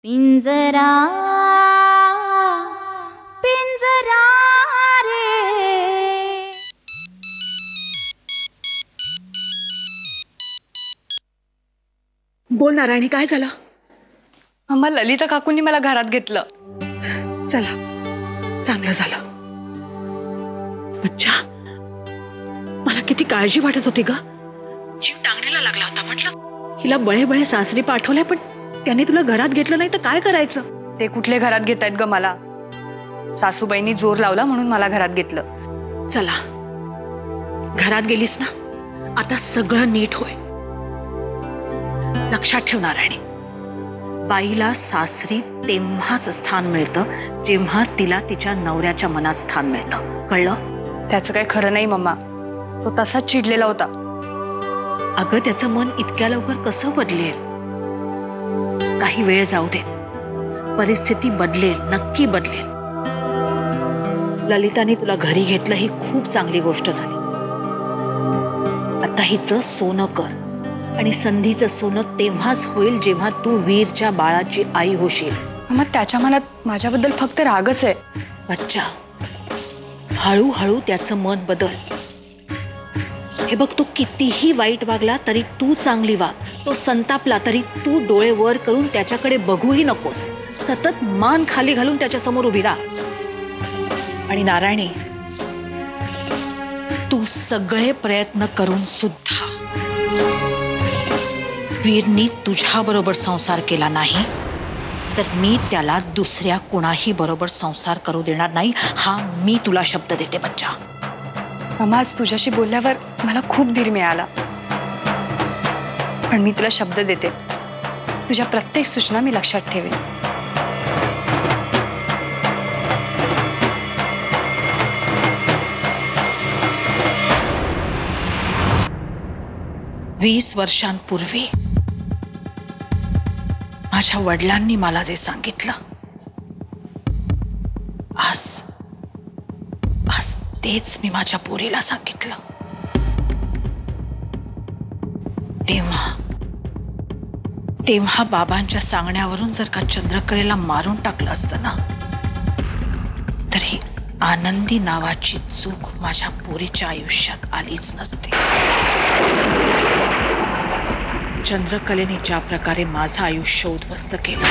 पिंजरा पिंजरा रे। बोल नारायणी, काय झालं? अम्मा, ललिता काकूंनी मला घरात घेतलं. चला, चांगलं झालं. बच्चा, मला किती काळजी वाटत होती ग. जीव टांगणीला लागला होता. म्हटलं हिला बळे बळे सासरी पाठवलंय, पण त्याने तुला घरात घेतलं नाही तर काय करायचं? ते कुठले घरात घेतायत ग मला? सासूबाईंनी जोर लावला म्हणून मला घरात घेतलं. चला, घरात गेलीस ना, आता सगळं नीट होईल. लक्षात ठेव नारायणी, बाईला सासरी तेव्हाच स्थान मिळतं जेव्हा तिला तिच्या नवऱ्याच्या मनात स्थान मिळतं. कळलं? त्याचं काही खरं नाही मम्मा. तो तसाच चिडलेला होता. अगं, त्याचं मन इतक्या लवकर कसं बदलेल? काही वेळ जाऊ दे, परिस्थिती बदलेल, नक्की बदलेल. ललिताने तुला घरी घेतलं ही खूप चांगली गोष्ट झाली. आता हिचं सोनं कर, आणि संधीचं सोनं तेव्हाच होईल जेव्हा तू वीरच्या बाळाची आई होशील. मम्मा, त्याच्या मनात माझ्याबद्दल फक्त रागच आहे. बच्चा, हळूहळू त्याचं मन बदल. हे बघ, तो कितीही वाईट वागला तरी तू चांगली वाग. तो संतापला तरी तू डोळे वर करून त्याच्याकडे बघूही नकोस. सतत मान खाली घालून त्याच्या समोर उभी राहा. आणि नारायणी, तू सगळे प्रयत्न करून सुद्धा वीरनी तुझ्या बरोबर संसार केला नाही तर मी त्याला दुसऱ्या कुणाही बरोबर संसार करू देणार नाही. हा मी तुला शब्द देते बच्चा. मम्मा, आज तुझ्याशी बोलल्यावर मला खूप धीर मिळाला. पण मी तुला शब्द देते, तुझ्या प्रत्येक सूचना मी लक्षात ठेवेन. वीस वर्षांपूर्वी माझ्या वडिलांनी मला जे सांगितलं, आज तेच मी माझ्या पोरीला सांगितलं. तेव्हा बाबांच्या सांगण्यावरून जर का चंद्रकलेला मारून टाकलं असतं ना, तर ही आनंदी नावाची चूक माझ्या पोरीच्या आयुष्यात आलीच नसते. चंद्रकलेने ज्या प्रकारे माझं आयुष्य उद्ध्वस्त केलं,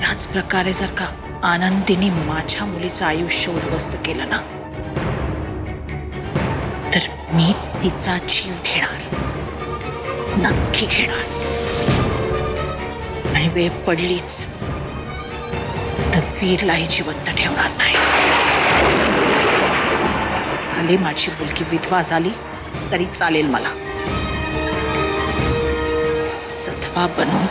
त्याच प्रकारे जर का आनंदीने माझ्या मुलीचं आयुष्य उद्ध्वस्त केलं ना, तर मी तिचा जीव घेणार, नक्की घेणार. आणि वेळ पडलीच तर वीरलाही जिवंत ठेवणार नाही. भले माझी मुलगी विधवा झाली तरी चालेल मला. सधवा बनून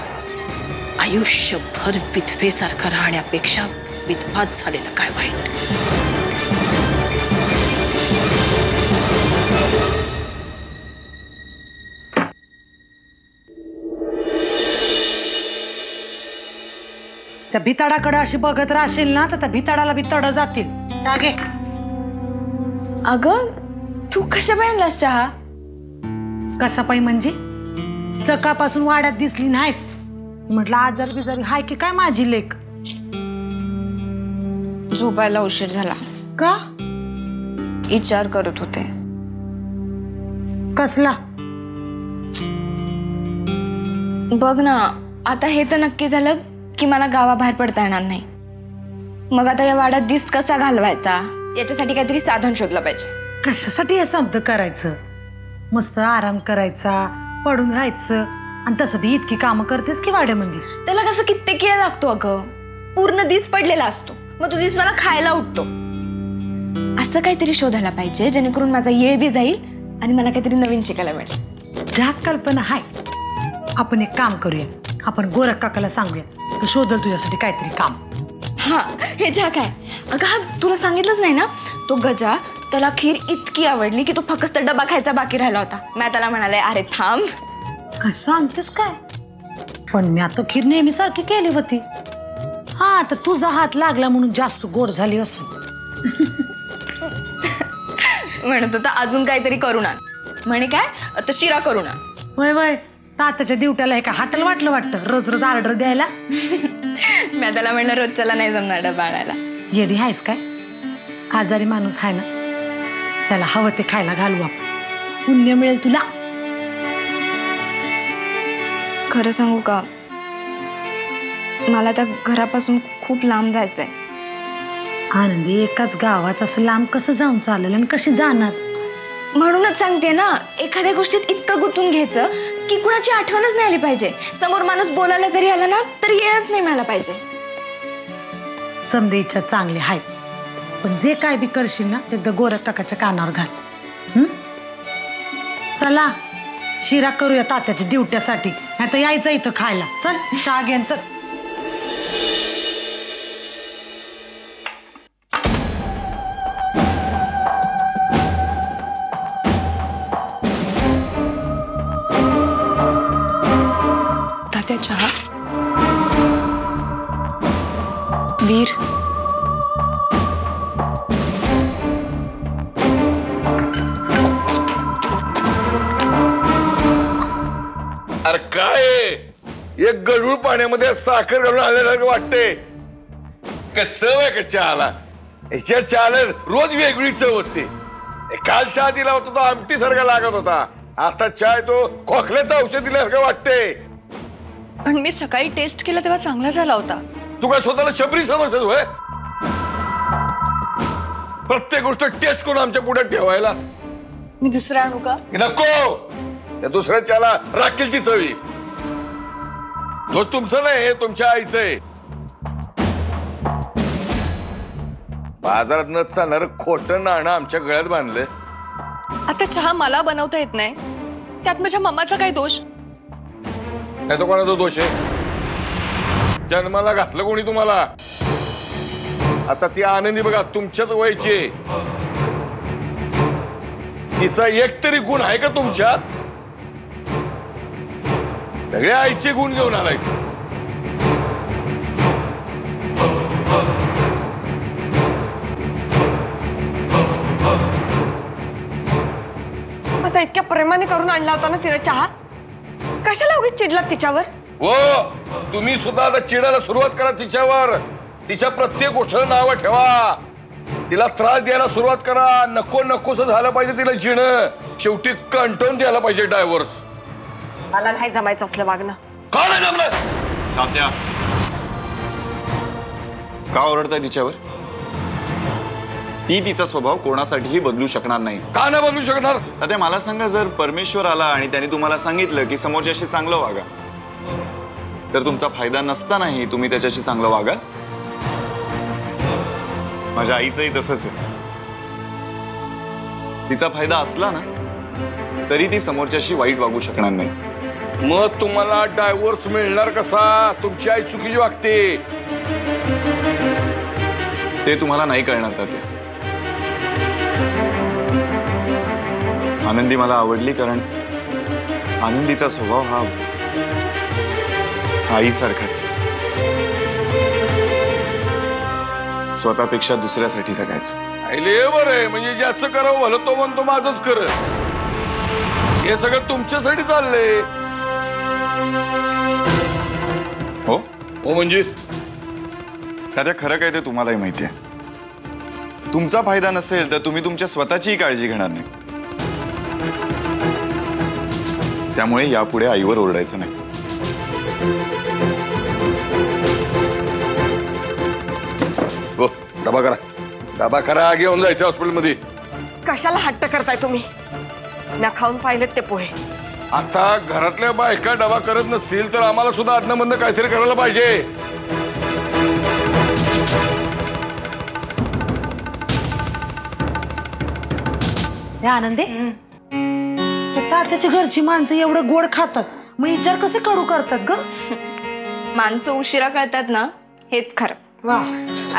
आयुष्यभर विधवेसारखं राहण्यापेक्षा विधवाच झालेलं काय वाईट. त्या भिताडाकडे अशी बघत राहशील ना तर त्या भिताडाला बी तड जातील. जागे. अगं, तू कशा आणलास चहा? कसा पाई म्हणजे? सकाळपासून वाड्यात दिसली नाहीस. म्हटलं आजार बिजारी हाय की काय माझी लेक? झोपायला उशीर झाला. का? विचार करत होते. कसला? बघ ना, आता हे तर नक्की झालं की मला गावाबाहेर पडता येणार नाही. मग आता या वाड्यात दिस कसा घालवायचा याच्यासाठी काहीतरी साधन शोधलं पाहिजे. कशासाठी हे शब्द करायचं? मस्त आराम करायचा, पडून राहायचं. आणि तसं बी इतकी कामं करतेस की वाड्यामध्ये? त्याला कसं कित्येक वेळ लागतो अगं. पूर्ण दिस पडलेला असतो, मग तो दिस मला खायला उठतो. असं काहीतरी शोधायला पाहिजे जेणेकरून माझा येळ बी जाईल आणि मला काहीतरी नवीन शिकायला मिळेल. ज्या कल्पना हाय. आपण एक काम करूया, आपण गोरख काकाला सांगूया, तो शोधल तुझ्यासाठी काहीतरी काम. हा, हे ज्या काय अगं, हा तुला सांगितलंच नाही ना, तो गजा, त्याला खीर इतकी आवडली की तो फक्त डबा खायचा बाकी राहिला होता. मी त्याला म्हणाले, अरे थांब. काय सांगतेस काय? पण मी आता खीर नेहमी सारखी केली होती. हा, तर तुझा हात लागला म्हणून जास्त गोड झाली असं म्हणत होता अजून काहीतरी करू ना. म्हणे काय, तर शिरा करू ना. वय वय, तात्याच्या ड्युट्याला एका हॉटेल वाटतं रोज रोज ऑर्डर द्यायला. मी त्याला म्हणलं रोजच्याला नाही जमणार डबा आणायला. येडी आहेस काय? आजारी माणूस आहे ना, त्याला हवं ते खायला घालू आपण, पुण्य मिळेल तुला. खरं सांगू का, मला त्या घरापासून खूप लांब जायचंय. आनंदी, एकाच गावात असं लांब कसं जाऊन चालेल आणि कशी जाणार? म्हणूनच सांगते ना, एखाद्या गोष्टीत इतकं गुंतून घ्यायचं की कुणाची आठवणच नाही आली पाहिजे. समोर माणूस बोलायला जरी आला ना तरी येळच नाही मिळाला पाहिजे. समजे इच्छा चांगली आहे, पण जे काय बी करशील ना ते गोरख टाकाच्या कानावर घाल. चला शिरा करूया तात्याच्या ड्युट्यासाठी, नाही तर यायचं इथं खायला. चल चहा घेन चल. तात्या चहा. वीर, अरे काय एक गढूळ पाण्यामध्ये साखर घालून आल्यासारखं वाटते का? चव आहे का चहाला? याच्या चहाला रोज वेगळी चव असते. काल चहा दिला होता तो आमटी सारखा लागत होता, आता चहा तो खोकल्याचं औषध दिल्यासारखं वाटते. पण मी सकाळी टेस्ट केला तेव्हा चांगला झाला होता. तू काय स्वतःला शबरी समजत होय? प्रत्येक गोष्ट टेस्ट करून आमच्या पुढे ठेवायला. मी दुसरा आणू का? नको, त्या दुसऱ्या चहाला राखेलची चवी. तो तुमचं नाही, तुमच्या आईचं आहे. बाजारात न चालणार खोटं नाणं आमच्या गळ्यात बांधलं. आता चहा मला बनवता येत नाही, त्यात माझ्या मम्माचा काय दोष? नाही तो कोणाचा दोष आहे? जन्माला घातलं कोणी तुम्हाला? आता ती आनंदी बघा तुमच्याच वयाची आहे. तिचा एक तरी गुण आहे का तुमच्यात? सगळ्या आईचे गुण घेऊन आलाय. आता इतक्या प्रेमाने करून आणला होता ना तिने चहा, कशाला उगीच चिडलात तिच्यावर? हो, तुम्ही सुद्धा आता चिडायला सुरुवात करा तिच्यावर. तिच्या प्रत्येक गोष्टीला नावं ठेवा, तिला त्रास द्यायला सुरुवात करा. नको नकोस झालं पाहिजे तिला चिडणं. शेवटी कंटोन द्यायला पाहिजे डायव्हर्स. मला नाही जमायचं असलं वागणं. का नाही जमलं? तात्या, का ओरडताय तिच्यावर? ती तिचा स्वभाव कोणासाठीही बदलू शकणार नाही. का नाही बदलू शकणार? तात्या मला सांगा, जर परमेश्वर आला आणि त्याने तुम्हाला सांगितलं की समोरच्याशी चांगलं वागा, तर तुमचा फायदा नसतानाही तुम्ही त्याच्याशी चांगलं वागा? माझ्या आईचंही तसंच आहे. तिचा फायदा असला ना तरी ती समोरच्याशी वाईट वागू शकणार नाही. मग तुम्हाला डायव्होर्स मिळणार कसा? तुमची आई चुकीची वागते. ते तुम्हाला नाही कळणार तात्या. आनंदी मला आवडली कारण आनंदीचा स्वभाव हा आईसारखाच आहे. स्वतःपेक्षा दुसऱ्यासाठी जगायचं. आईले बरं आहे, म्हणजे ज्याचं करावं भलं तो म्हणतो माझंच कर. हे सगळं तुमच्यासाठी चाललंय. हो हो म्हणजे तात्या, खरं काय ते तुम्हालाही माहिती आहे. तुमचा फायदा नसेल तर तुम्ही तुमच्या स्वतःचीही काळजी घेणार नाही. त्यामुळे यापुढे आईवर ओरडायचं नाही. हो, डबा करा, डबा करा, घेऊन जायचं हॉस्पिटलमध्ये. कशाला हट्ट करताय तुम्ही? ना खाऊन पाहिलेत ते पोहे. आता घरातल्या बायका डबा करत नसतील तर आम्हाला सुद्धा अदनमधनं काहीतरी करायला पाहिजे. हे आनंदे, तात्याच्या घरची माणसं एवढं गोड खातात, मग विचार कसे कडू करतात ग? माणसं उशिरा कळतात ना, हेच खरं. वा,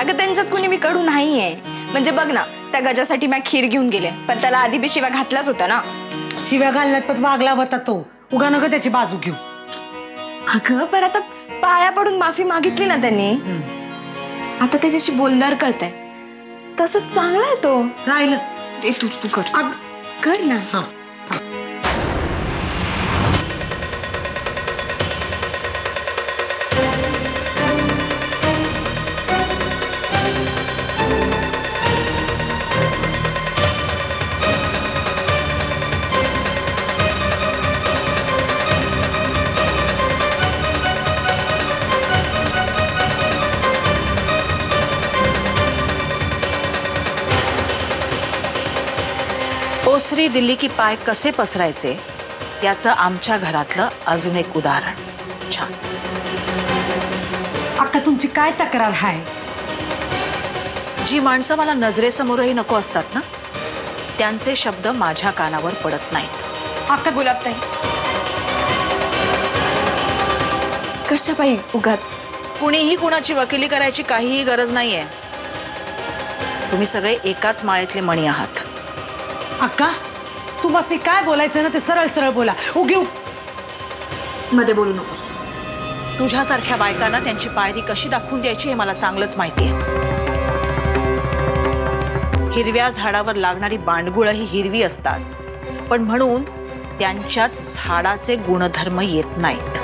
अगं त्यांच्यात कुणी मी कडू नाहीये. म्हणजे बघ ना, त्या गजासाठी मी खीर घेऊन गेले, पण त्याला आधी बी शिव्या घातलाच होता ना. शिव्या घालण्यात पण वागला होता तो. उगा नका त्याची बाजू घेऊ. अगं पण आता पाया पडून माफी मागितली ना त्यांनी, आता त्याच्याशी बोलणार कळतंय. तसंच चांगला आहे तो. राहिलं ते तू कर. कर ना. हा. पृथ्वी दिल्ली की पाय कसे पसरायचे याचं आमच्या घरातलं अजून एक उदाहरण. छान. अक्का तुमची काय तक्रार आहे? जी माणसं मला नजरेसमोरही नको असतात ना, त्यांचे शब्द माझ्या कानावर पडत नाहीत. अक्का गुलाबताई, कशा पायी उगाच? कुणीही कुणाची वकिली करायची काहीही गरज नाहीये. तुम्ही सगळे एकाच माळेतले मणी आहात. अक्का तुम्हाला काय बोलायचं ना ते सरळ सरळ बोला. उगीव मध्ये बोलू नकोस. तुझ्यासारख्या बायकांना त्यांची पायरी कशी दाखवून द्यायची हे मला चांगलंच माहितीये. हिरव्या झाडावर लागणारी बांडगुळं ही हिरवी असतात, पण म्हणून त्यांच्यात झाडाचे गुणधर्म येत नाहीत.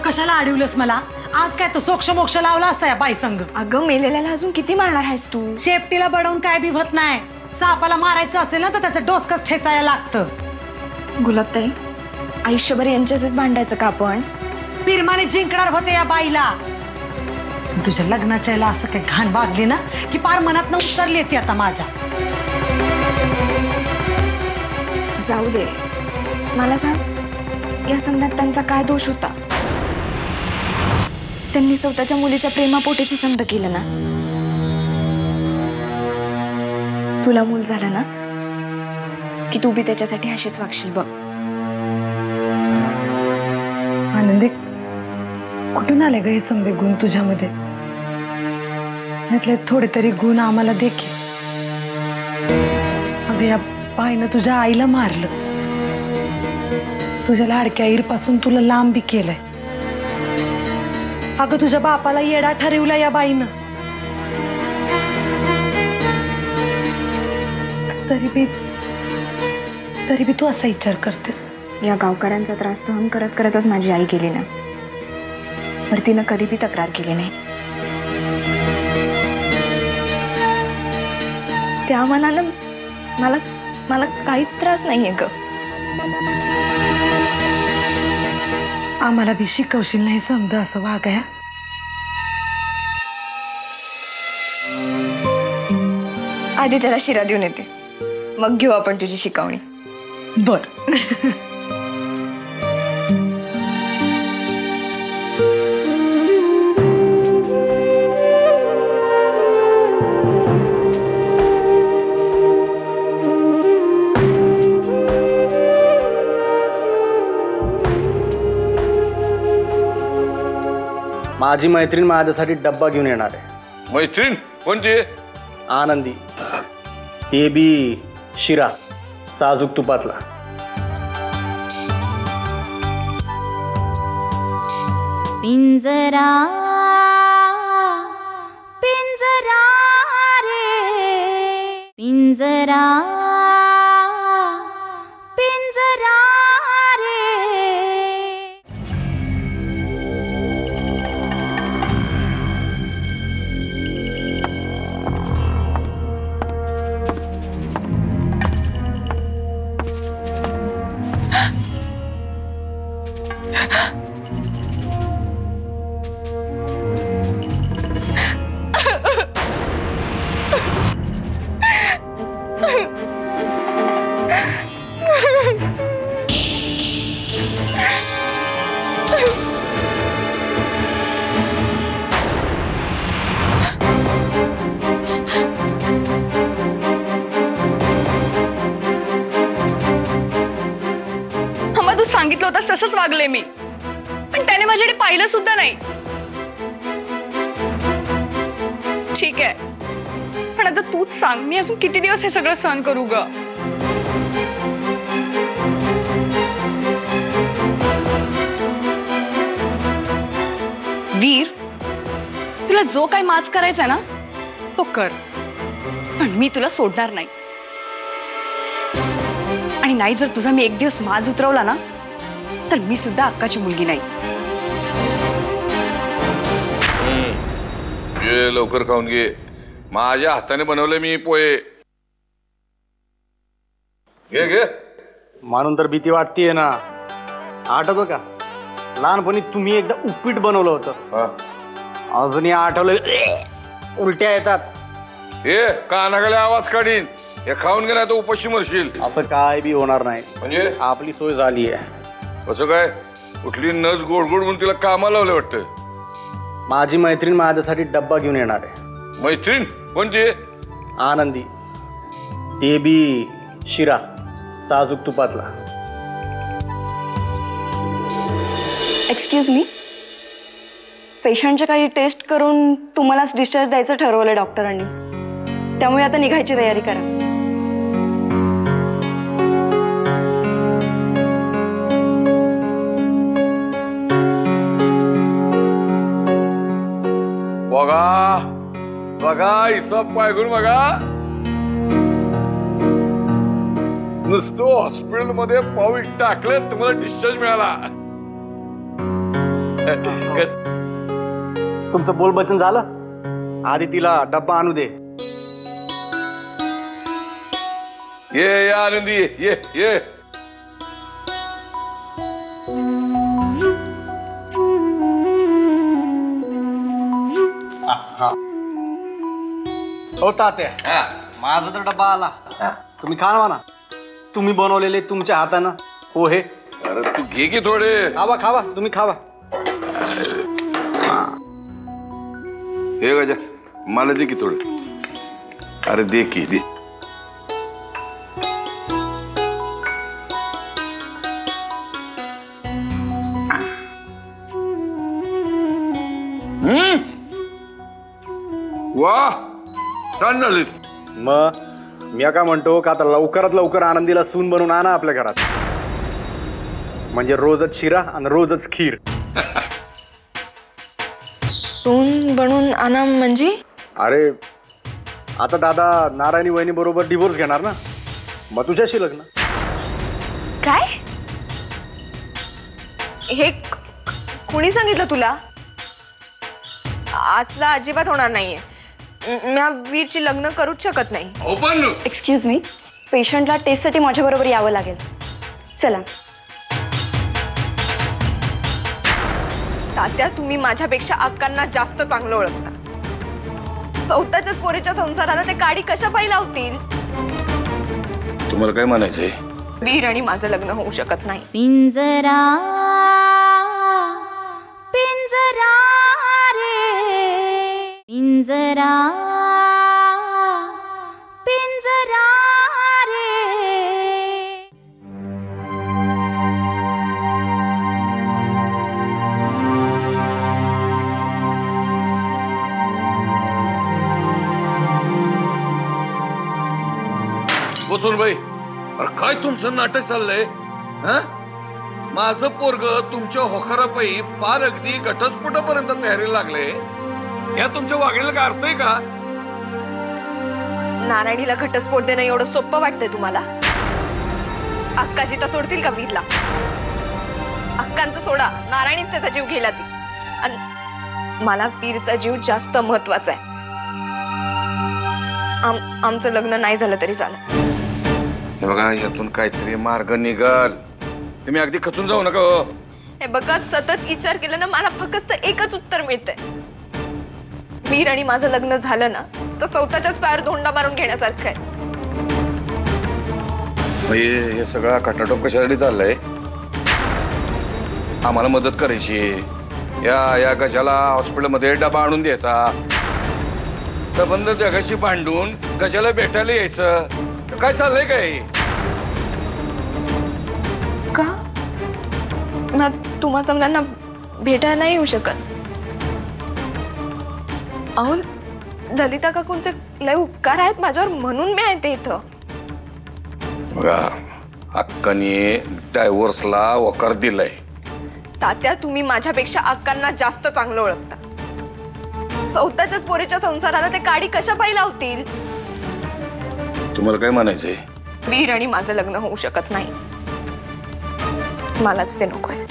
कशाला अडवलंस मला? आज काय तो सोक्ष मोक्ष लावला असता या बाई संग. अगं मेलेल्याला अजून किती मारणार आहेस तू? शेपटीला बडवून काय बी होत नाही. सापाला मारायचं असेल ना तर त्याचं डोसकच ठेचायला लागतं. गुलाबताई, आयुष्यभर यांच्याशीच भांडायचं का आपण? पिरमाने जिंकणार होते या बाईला. तुझ्या लग्नाच्या याला असं काही घाण वागली ना की पार मनात न उतरली ती आता माझ्या. जाऊ दे, मला सांग, या समजात त्यांचा काय दोष होता? त्यांनी स्वतःच्या मुलीच्या प्रेमापोटीच समज केलं ना. तुला मूल झालं ना की तू बी त्याच्यासाठी अशीच वागशील बघ. आनंदी, कुठून आले ग हे समजे गुण तुझ्यामध्ये? यातले थोडे तरी गुण आम्हाला दे की. अगं या बाईनं तुझ्या आईला मारलं, तुझ्या लाडक्या आईपासून तुला लांब बी केलंय. अगं तुझ्या बापाला येडा ठरवला या बाईनं. तरी बी तू असा विचार करतेस. या गावकऱ्यांचा त्रास सहन करत करतच माझी आई गेली ना, तर तिनं कधी बी तक्रार केली नाही. त्या मनानं मला काहीच त्रास नाहीये ग. आम्हाला बी शिकवशील नाही समजा असं वागाया. आधी त्याला शिरा देऊन येते, मग घेऊ आपण तुझी शिकवणी. बर. माझी मैत्रीण माझ्यासाठी डब्बा घेऊन येणार आहे. मैत्रीण कोणती? आनंदी. ते बी शिरा साजूक तुपातला. पिंजरा पिंजरा रे पिंजरा पिंजरा रे. तू सांगितलं होतं तसंच वागले मी, पण त्याने माझ्याकडे पाहिलं सुद्धा नाही. ठीक आहे, पण आता तूच सांग, मी अजून किती दिवस हे सगळं सहन करू ग? वीर, तुला जो काही माज करायचा ना तो कर, पण मी तुला सोडणार नाही. आणि नाही जर तुझा मी एक दिवस माज उतरवला ना तर मी सुद्धा अक्काची मुलगी नाही. ये लवकर खाऊन घे. माझ्या हाताने बनवले मी पोहे. घे घे. म्हणून तर भीती वाटतेय ना. आठवतो का लहानपणी तुम्ही एकदा उपीट बनवलं होतं. अजूनही आठवलं उलट्या येतात. हे कानाखाली आवाज काढीन. हे खाऊन गेला तर उपाशी मरशील. असं काय बी होणार नाही. म्हणजे आपली सोय झाली आहे. कसं काय? कुठली नस गोड गोड म्हणून तिला कामाला लावलं वाटतं. माझी मैत्रीण माझ्यासाठी डब्बा घेऊन येणार आहे. मैत्रीण कोणती? आनंदी. ते बी शिरा साजूक तुपातला. एक्सक्यूज मी, पेशंटच्या काही टेस्ट करून तुम्हालाच डिस्चार्ज द्यायचं ठरवलं डॉक्टरांनी. त्यामुळे आता निघायची तयारी करा. बघा बघा हिचा पायगुण बघा. नुसतं हॉस्पिटलमध्ये पाऊल टाकलं तुम्हाला डिस्चार्ज मिळाला. तुमचं बोलबचन झालं. आधी तिला डब्बा आणू दे. ये आनंदी ये ये. हो तात्या, माझा तर डब्बा आला. तुम्ही खा म्हणा. तुम्ही बनवलेले तुमच्या हातानं पोहे. अरे तू घे की थोडे. खावा खावा तुम्ही खावा. हे गजा मला दे की थोडं. अरे दे की दे. वा छान झाली. मग मी काय म्हणतो का आता लवकरात लवकर आनंदीला सून बनवून आणा आपल्या घरात. म्हणजे रोजच शिरा आणि रोजच खीर. सून बनून आणा म्हणजे? अरे आता दादा नारायणी वहिनी बरोबर डिवोर्स घेणार ना. मग तुझ्याशी लग्न. काय? हे कुणी सांगितलं तुला? आजला अजिबात होणार नाहीये. मी वीरची लग्न करूच शकत नाही. ओपन. एक्सक्यूज मी, पेशंटला टेस्टसाठी माझ्या बरोबर यावं लागेल. चला. तात्या, तुम्ही माझ्यापेक्षा अक्कांना जास्त चांगलं ओळखता. स्वतःच्याच पोरीच्या संसाराला ते काडी कशा पायी लावतील? तुम्हाला काय म्हणायचंय? वीर आणि माझं लग्न होऊ शकत नाही. पिंजरा पिंजरा रे पिंजरा पिंजरा रे. बसून बाई, अरे काय तुमचं नाटक चाललंय? माझं पोरग तुमच्या होकारापायी फार अगदी घटस्फोटापर्यंत तयारीला लागले. या तुमच्या वागणीला काय अर्थ आहे का? नारायणीला घटस्फोट देणं एवढं सोपं वाटतंय तुम्हाला? अक्काजी तर सोडतील का वीरला? अक्कांचा सोडा, नारायणीच त्याचा जीव गेला ती. आणि मला वीरचा जीव जास्त महत्वाचा आहे. आमचं लग्न नाही झालं तरी चालेल. हे बघा, यातून काहीतरी मार्ग निघाल. तुम्ही अगदी खचून जाऊ नका. हे बघा, सतत विचार केल्यानं मला फक्त एकच उत्तर मिळतंय. वीर आणि माझं लग्न झालं ना तर स्वतःच्याच पायावर धोंडा मारून घेण्यासारखं आहे. हे सगळा खटाटोप कशासाठी चाललंय? आम्हाला मदत करायची. या गजाला हॉस्पिटलमध्ये डबा आणून द्यायचा. संबंध जगाशी भांडून गजाला भेटायला यायचं. काय चाललंय काय? का ना तुम्हा समजांना भेटायला येऊ शकत? अहो, ललिता काकूंचे लय उपकार आहेत माझ्यावर, म्हणून मी आहे ते इथं. बघा, अक्काने डायव्होर्सला होकार दिलाय. तात्या, तुम्ही माझ्यापेक्षा अक्कांना जास्त चांगलं ओळखता. स्वतःच्याच पोरीच्या संसाराला ते काडी कशा पायी लावतील? तुम्हाला काय म्हणायचंय? वीर आणि माझं लग्न होऊ शकत नाही. मलाच ते नकोय.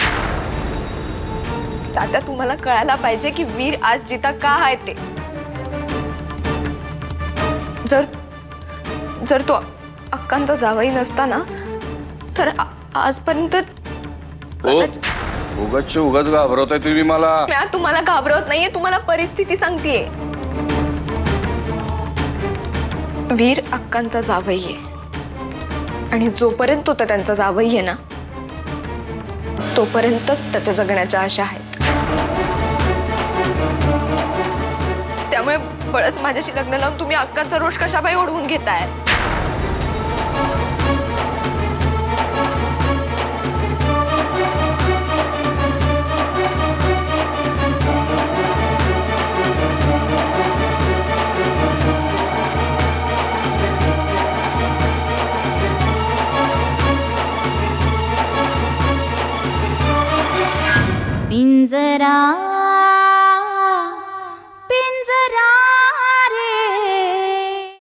तात्या, तुम्हाला कळायला पाहिजे की वीर आज जिता का आहे ते. जर तो अक्कांचा जावई नसता ना तर आजपर्यंत हो उगाच घाबरवताय तुम्ही मला. मी तुम्हाला घाबरवत नाहीये, तुम्हाला परिस्थिती सांगतेय. वीर अक्कांचा जावई आहे आणि जोपर्यंत तो त्यांचा जावई आहे ना तोपर्यंतच त्याच्या जगण्याच्या आशा आहेत. त्यामुळे बळच माझ्याशी लग्न लावून तुम्ही अक्कांचा रोष कशाबाई ओढवून घेताय. पिंजरा